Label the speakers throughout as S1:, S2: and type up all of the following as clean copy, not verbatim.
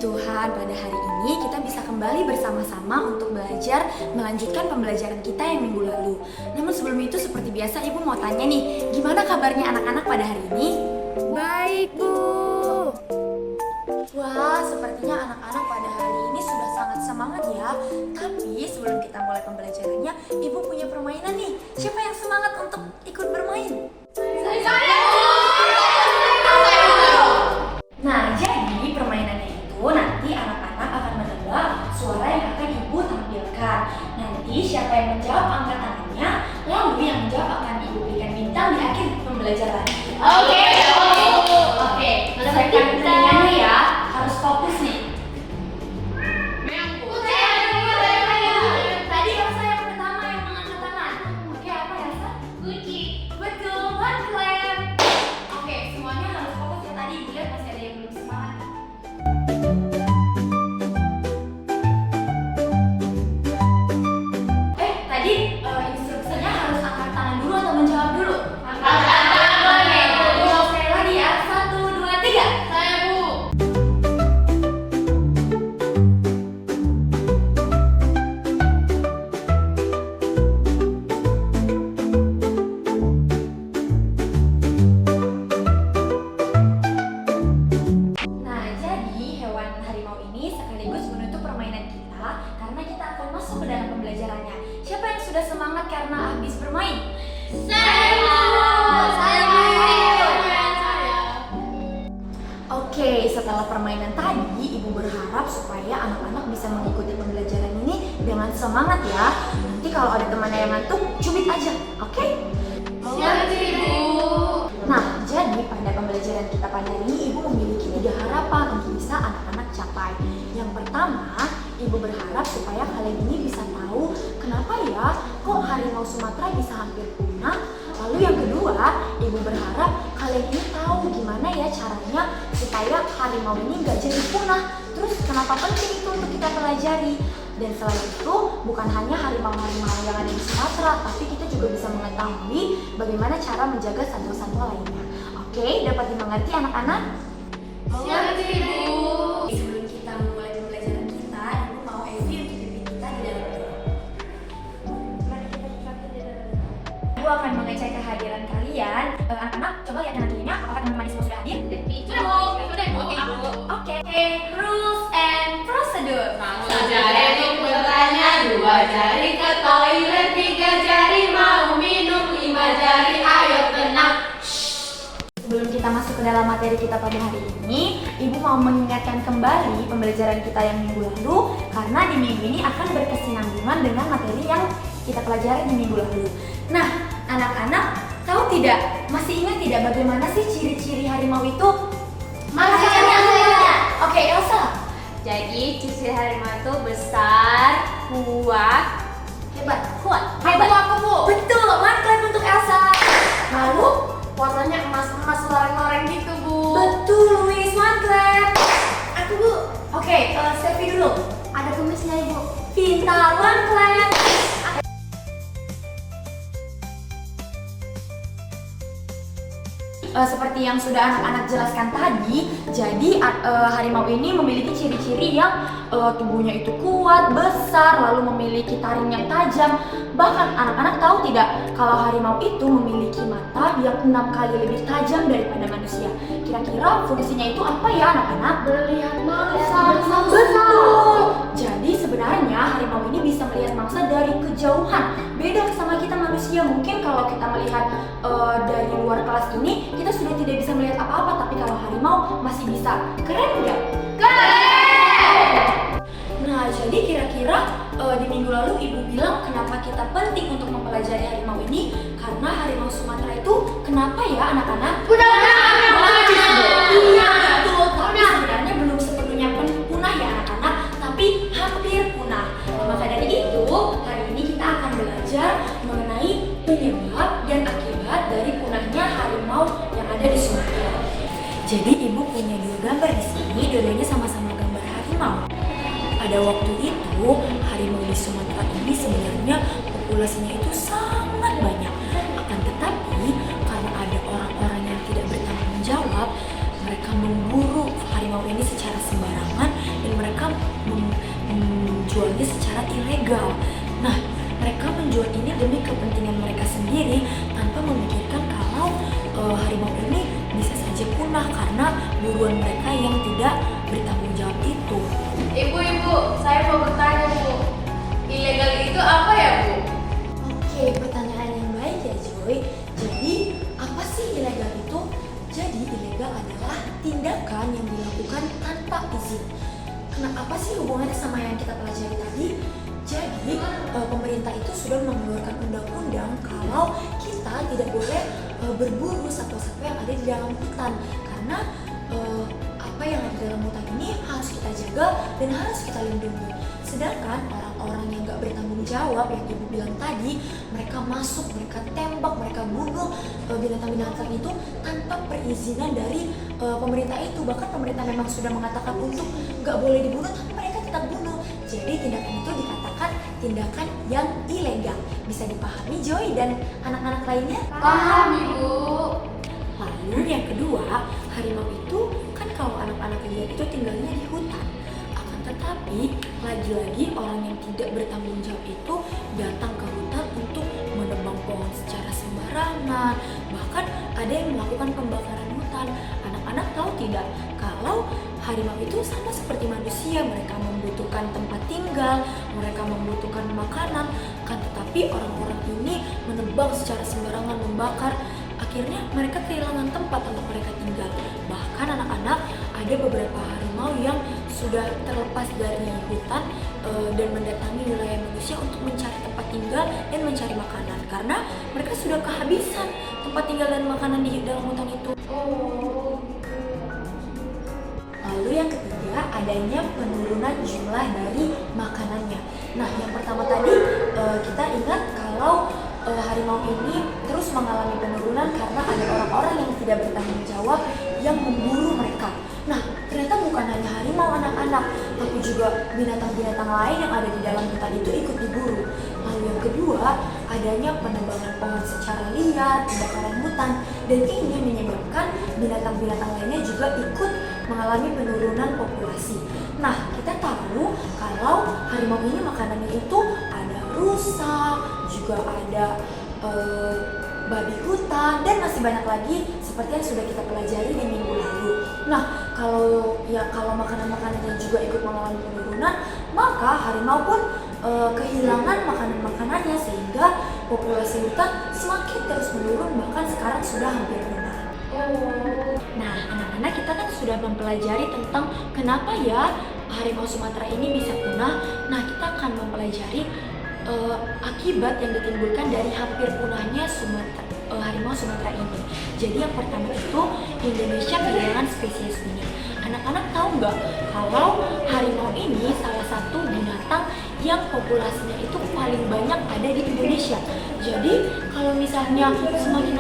S1: Tuhan, pada hari ini kita bisa kembali bersama-sama untuk belajar melanjutkan pembelajaran kita yang minggu lalu. Namun sebelum itu seperti biasa Ibu mau tanya nih, gimana kabarnya anak-anak pada hari ini?
S2: Baik, Bu.
S1: Wah, sepertinya anak-anak pada hari ini sudah sangat semangat ya. Tapi sebelum kita mulai pembelajarannya, Ibu punya permainan nih. Siapa yang semangat untuk ikut bermain?
S2: Saya.
S1: Nah, jadi permainannya itu nanti anak-anak akan menebak suara yang akan Ibu tampilkan. Nanti siapa yang menjawab angkat tangannya, lalu yang menjawab akan Ibu berikan bintang di akhir pembelajaran.
S2: Oke.
S1: Selesaikan pertanyaan ya, harus fokus nih. Tadi Elsa yang pertama yang mengangkat tangan. Oke, apa Elsa?
S2: Kucing.
S1: Betul, one clap. Oke, semuanya harus fokus ya. Tadi lihat masih ada yang belum semangat. Tadi instruksinya harus angkat tangan dulu atau menjawab dulu?
S2: Angkat tangan.
S1: Oke, sekali lagi ya. 1, 2, 3.
S2: Saya, Bu.
S1: Nah, jadi hewan harimau ini sekaligus menutup permainan kita karena kita akan masuk ke dalam pembelajarannya. Siapa yang sudah semangat karena habis bermain? Oke, setelah permainan tadi, Ibu berharap supaya anak-anak bisa mengikuti pembelajaran ini dengan semangat ya. Nanti kalau ada temannya yang ngantuk, cubit aja, oke? Nah, jadi pada pembelajaran kita pada hari ini, Ibu memiliki 3 harapan untuk bisa anak-anak capai. Yang pertama, Ibu berharap supaya kalian ini bisa tahu kenapa ya kok harimau Sumatera bisa hampir punah. Lalu yang kedua, Ibu berharap kalian ini tahu gimana ya caranya supaya harimau ini nggak jadi punah. Terus kenapa penting itu untuk kita pelajari? Dan selain itu, bukan hanya harimau-harimau yang ada di Sumatera, tapi kita juga bisa mengetahui bagaimana cara menjaga satwa-satwa lainnya. Oke, dapat dimengerti anak-anak? Sebelum kita memulai pembelajaran kita, Ibu mau Evi untuk pimpin kita di dalam doa. Ibu akan mengecek kehadiran kalian. Anak-anak, coba lihat kanan-kirinya, apakah teman-teman di semua sudah hadir? Oke. Rules and procedure.
S2: Satu jari untuk bertanya, 2 jari ke toilet, 3 jari mau minum, 5 jari ayo tenang.
S1: Sebelum kita masuk ke dalam materi kita pada hari ini, Ibu mau mengingatkan kembali pembelajaran kita yang minggu lalu, karena di minggu ini akan berkesinambungan dengan materi yang kita pelajari di minggu lalu. Nah, anak-anak tahu tidak, masih ingat tidak bagaimana sih ciri-ciri harimau itu? Oke, Elsa.
S2: Jadi ciri harimau itu besar, kuat,
S1: Hebat.
S2: Aku, Bu.
S1: Betul, one clap untuk Elsa. Lalu,
S2: Warnanya emas-emas loreng-loreng gitu, Bu.
S1: betul Luis, one clap.
S2: Aku, Bu.
S1: Oke, Steffi dulu.
S2: Ada kumisnya, Ibu.
S1: Pintar, one clap. Seperti yang sudah anak-anak jelaskan tadi, jadi harimau ini memiliki ciri-ciri yang tubuhnya itu kuat, besar, lalu memiliki taring yang tajam. Bahkan anak-anak tahu tidak kalau harimau itu memiliki mata yang 6 kali lebih tajam daripada manusia. Kira-kira fungsinya itu apa ya anak-anak?
S2: Melihat mangsa.
S1: Betul. Jadi sebenarnya harimau ini bisa melihat mangsa dari kejauhan. Beda sama kita manusia. Mungkin kalau kita melihat dari luar kelas ini, kita sudah tidak bisa melihat apa-apa. Tapi kalau harimau masih bisa. Keren nggak?
S2: Keren!
S1: Nah, jadi kira-kira di minggu lalu Ibu bilang kenapa kita penting untuk mempelajari harimau ini? Karena harimau Sumatera itu kenapa ya anak-anak? Iya, betul. Tapi sebenarnya belum sepenuhnya punah ya anak-anak, tapi hampir punah. Maka dari itu, hari ini kita akan belajar mengenai penyebab dan akibat dari punahnya harimau yang ada di Sumatera. Jadi Ibu punya 2 gambar di sini, dua-duanya sama-sama gambar harimau. Pada waktu itu, harimau di Sumatera ini sebenarnya populasinya itu sangat banyak. Akan tetapi, karena ada orang-orang yang tidak bertanggung jawab, mereka memburu harimau ini secara sembarangan menjualnya secara ilegal. Nah, mereka menjual ini demi kepentingan mereka sendiri tanpa memikirkan kalau harimau ini bisa saja punah karena buruan mereka yang tidak bertanggung jawab itu.
S2: Ibu, saya mau bertanya Bu, ilegal itu apa ya Bu?
S1: Oke, pertanyaan yang baik ya Joy. Jadi, apa sih ilegal itu? Jadi, ilegal adalah tindakan yang dilakukan tanpa izin. Apa sih hubungannya sama yang kita pelajari tadi? Jadi, pemerintah itu sudah mengeluarkan undang-undang kalau kita tidak boleh berburu satwa-satwa yang ada di dalam hutan. Karena apa yang ada di dalam hutan ini harus kita jaga dan harus kita lindungi. Sedangkan orang-orang yang gak bertanggung jawab yang ibu bilang tadi, mereka masuk, mereka tembak, mereka bunuh binatang-binatang itu tanpa perizinan dari pemerintah itu. Bahkan pemerintah memang sudah mengatakan untuk gak boleh dibunuh, tapi mereka tetap bunuh. Jadi tindakan itu dikatakan tindakan yang ilegal. Bisa dipahami Joy dan anak-anak lainnya?
S2: Paham Ibu.
S1: Lalu yang kedua, harimau itu kan kalau anak-anak lihat itu tinggalnya di hutan. Akan tetapi lagi-lagi orang yang tidak bertanggung jawab itu datang ke hutan untuk menebang pohon secara sembarangan. Bahkan ada yang melakukan pembakaran hutan. Anak-anak tahu tidak kalau harimau itu sama seperti manusia, mereka membutuhkan tempat tinggal, mereka membutuhkan makanan. Kan tetapi orang-orang ini menebang secara sembarangan, membakar. Akhirnya mereka kehilangan tempat untuk mereka tinggal. Bahkan anak-anak ada beberapa harimau yang sudah terlepas dari hutan dan mendatangi wilayah manusia untuk mencari tempat tinggal dan mencari makanan. Karena mereka sudah kehabisan tempat tinggal dan makanan di dalam hutan itu. Lalu yang ketiga, adanya penurunan jumlah dari makanannya. Nah, yang pertama tadi kita ingat kalau harimau ini terus mengalami penurunan karena ada orang-orang yang tidak bertanggung jawab yang memburu mereka. Nah, ternyata bukan hanya harimau anak-anak, tapi juga binatang-binatang lain yang ada di dalam hutan itu ikut diburu. Lalu yang kedua, adanya penebangan pohon secara liar, kebakaran hutan, dan ini menyebabkan binatang-binatang lainnya juga ikut mengalami penurunan populasi. Nah, kita tahu kalau harimau ini makanannya itu ada rusa, juga ada babi hutan, dan masih banyak lagi seperti yang sudah kita pelajari di minggu lalu. Nah, kalau makanan-makanannya juga ikut mengalami penurunan, maka harimau pun kehilangan makanan-makanannya sehingga populasi hutan semakin terus menurun, bahkan sekarang sudah hampir punah. Nah, anak-anak kita kan sudah mempelajari tentang kenapa ya harimau Sumatera ini bisa punah. Nah, kita akan mempelajari akibat yang ditimbulkan dari hampir punahnya harimau Sumatera ini. Jadi yang pertama itu Indonesia kehilangan spesies ini. Anak-anak tahu nggak kalau harimau ini salah satu binatang yang populasinya itu paling banyak ada di Indonesia. Jadi kalau misalnya semakin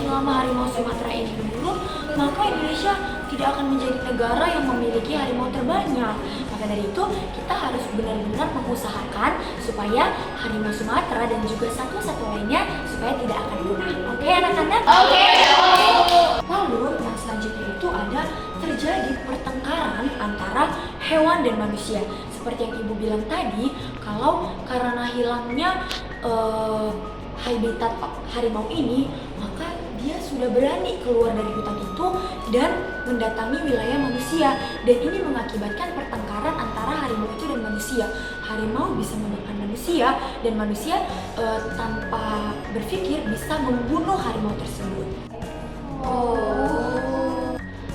S1: lama harimau Sumatera ini menurun, maka Indonesia tidak akan menjadi negara yang memiliki harimau terbanyak. Maka dari itu kita harus benar-benar mengusahakan supaya harimau Sumatera dan juga satwa-satwa lainnya supaya tidak akan punah. Oke anak-anak?
S2: Oke.
S1: Lalu yang selanjutnya itu ada terjadi pertengkaran antara hewan dan manusia. Seperti yang ibu bilang tadi, kalau karena hilangnya habitat harimau ini, maka dia sudah berani keluar dari hutan itu dan mendatangi wilayah manusia, dan ini mengakibatkan pertengkaran antara harimau itu dan manusia. Harimau bisa memakan manusia dan manusia tanpa berpikir bisa membunuh harimau tersebut.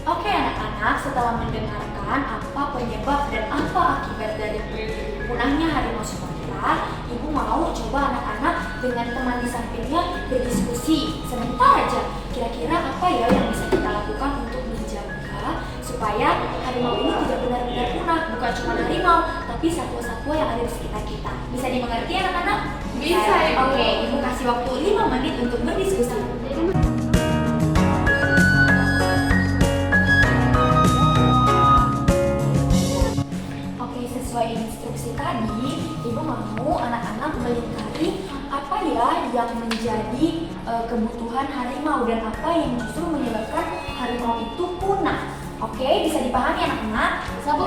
S1: Oke anak-anak, setelah mendengarkan apa penyebab dan apa akibat dari punahnya harimau Sumatera, ibu mau coba anak-anak dengan teman di sampingnya berdiskusi sebentar aja. Kira-kira apa ya yang bisa kita lakukan untuk menjaga supaya harimau ini tidak benar-benar punah? Bukan cuma harimau, tapi satwa-satwa yang ada di sekitar kita. Bisa dimengerti anak-anak?
S2: Bisa, Ibu.
S1: Oke, ibu kasih waktu 5 menit untuk berdiskusi. Sesuai instruksi tadi, ibu mau anak-anak melingkari apa ya yang menjadi kebutuhan harimau dan apa yang justru menyebabkan harimau itu punah. Oke, bisa dipahami anak-anak?
S2: Bisa, Bu.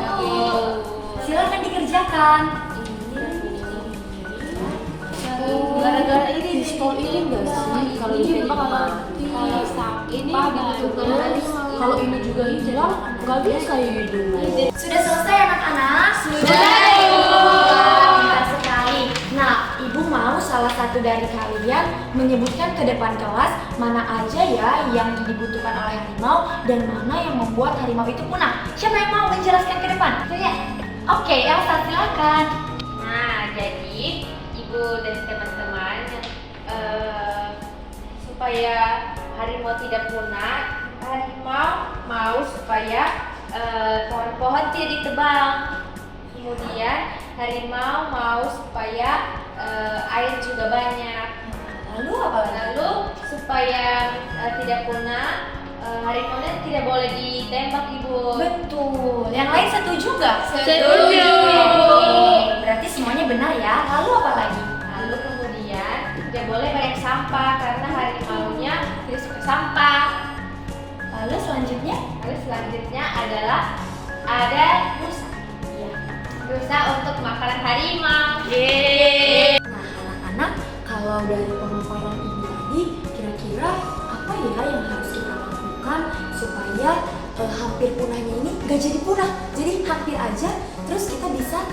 S1: Silakan dikerjakan.
S2: Gara-gara ini pistol ini enggak sih? Kalau ini kalau sampah dibutuhkan kalau ini juga hilang nggak bisa hidup.
S1: Sudah selesai anak-anak?
S2: Sudah, Ibu.
S1: Pintar sekali. Nah, Ibu mau salah satu dari kalian menyebutkan ke depan kelas mana aja ya yang dibutuhkan oleh harimau dan mana yang membuat harimau itu punah. Siapa yang mau menjelaskan ke depan?
S2: Saya.
S1: Oke, Elsa silakan.
S2: Nah, jadi Ibu dan teman-teman supaya harimau tidak punah, harimau mau supaya pohon-pohon tidak ditebang. Kemudian harimau mau supaya air juga banyak.
S1: Lalu apa lagi?
S2: Lalu supaya tidak punah, harimaunya tidak boleh ditembak, Ibu.
S1: Betul. Yang lain setuju nggak?
S2: Setuju.
S1: Oke, berarti semuanya benar ya. Lalu apa lagi?
S2: Lalu kemudian tidak boleh banyak sampah karena harimaunya tidak suka sampah.
S1: Lalu selanjutnya?
S2: Lalu selanjutnya adalah ada rusa.
S1: Iya.
S2: Rusa untuk makanan harimau.
S1: Nah, anak-anak, kalau dari pemaparan Ibu tadi, kira-kira apa ya yang harus kita lakukan supaya hampir punahnya ini gak jadi punah, jadi hampir aja, terus kita bisa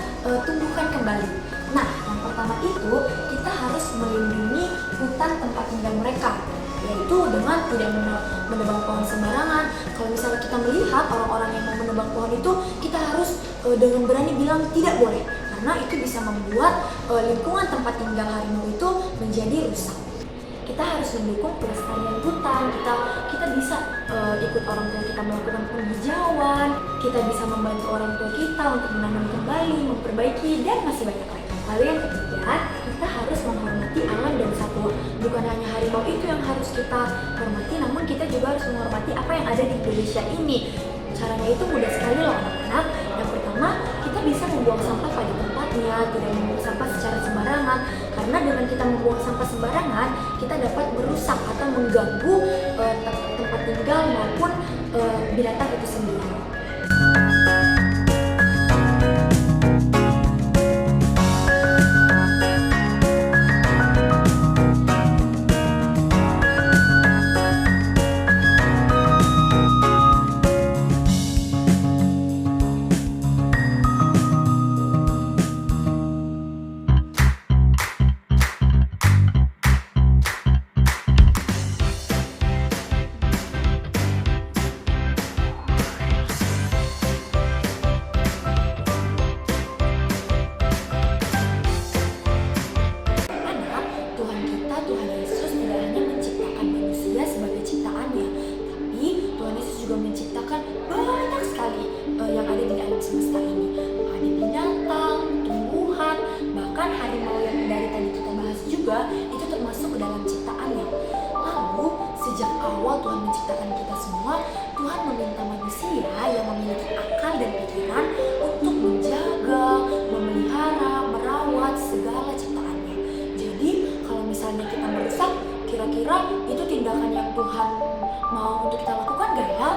S1: tumbuhkan kembali. Nah, yang pertama itu kita harus melindungi hutan tempat tinggal mereka, yaitu dengan tidak menebang pohon sembarangan. Kalau misalnya kita melihat orang-orang yang mau menebang pohon itu, kita harus dengan berani bilang tidak boleh, karena itu bisa membuat lingkungan tempat tinggal harimau itu menjadi rusak. Kita harus mendukung pelestarian hutan. Kita bisa ikut orang tua kita melakukan penghijauan. Kita bisa membantu orang tua kita untuk menanam kembali, memperbaiki, dan masih banyak lagi. Lalu yang ketiga, kita harus menghormati alam dan satwa. Bukan hanya harimau itu yang harus kita hormati, namun kita juga harus menghormati apa yang ada di Indonesia ini. Caranya itu mudah sekali loh anak-anak. Yang pertama, kita bisa membuang sampah pada tempatnya, tidak membuang sampah secara sembarangan. Karena dengan kita membuang sampah sembarangan, kita dapat merusak atau mengganggu tempat tinggal maupun binatang itu sendiri. Itu termasuk ke dalam ciptaannya. Lalu sejak awal Tuhan menciptakan kita semua, Tuhan meminta manusia yang memiliki akal dan pikiran untuk menjaga, memelihara, merawat segala ciptaannya. Jadi kalau misalnya kita merusak, kira-kira itu tindakan yang Tuhan mau untuk kita lakukan gak ya?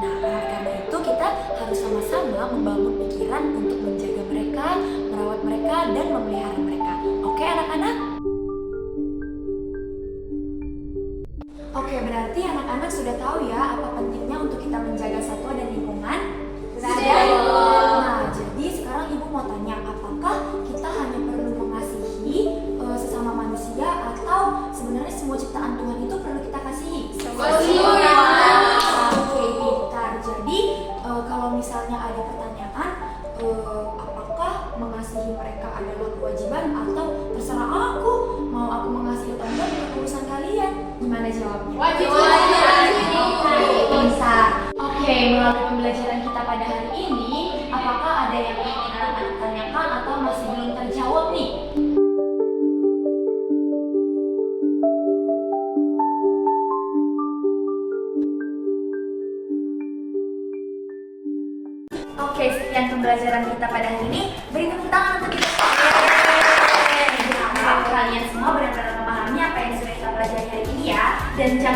S1: Nah, karena itu kita harus sama-sama membangun pikiran untuk menjaga mereka, merawat mereka, dan memelihara mereka. Oke anak-anak? Oke, berarti anak-anak sudah tahu ya apa pentingnya untuk kita menjaga satwa dan lingkungan?
S2: Sudah.
S1: Nah, jadi sekarang Ibu mau tanya, apakah kita hanya perlu mengasihi sesama manusia atau sebenarnya semua ciptaan Tuhan itu perlu kita kasihi?
S2: Semua.
S1: Oke, pintar. Jadi kalau misalnya ada pertanyaan, apakah mengasihi mereka adalah kewajiban atau terserah aku mau aku mengasihi atau enggak dengan urusan kalian? Gimana jawabnya?
S2: Wajib.
S1: Pintar. Oke, melalui pembelajaran kita pada hari ini, apakah ada yang ingin anak-anak tanyakan atau masih belum terjawab nih? Oke, sekian pembelajaran kita pada hari ini. Beri tepuk tangan untuk kita. Harap kalian semua benar-benar memahami apa yang sudah kita pelajari hari ini ya. Dan jangan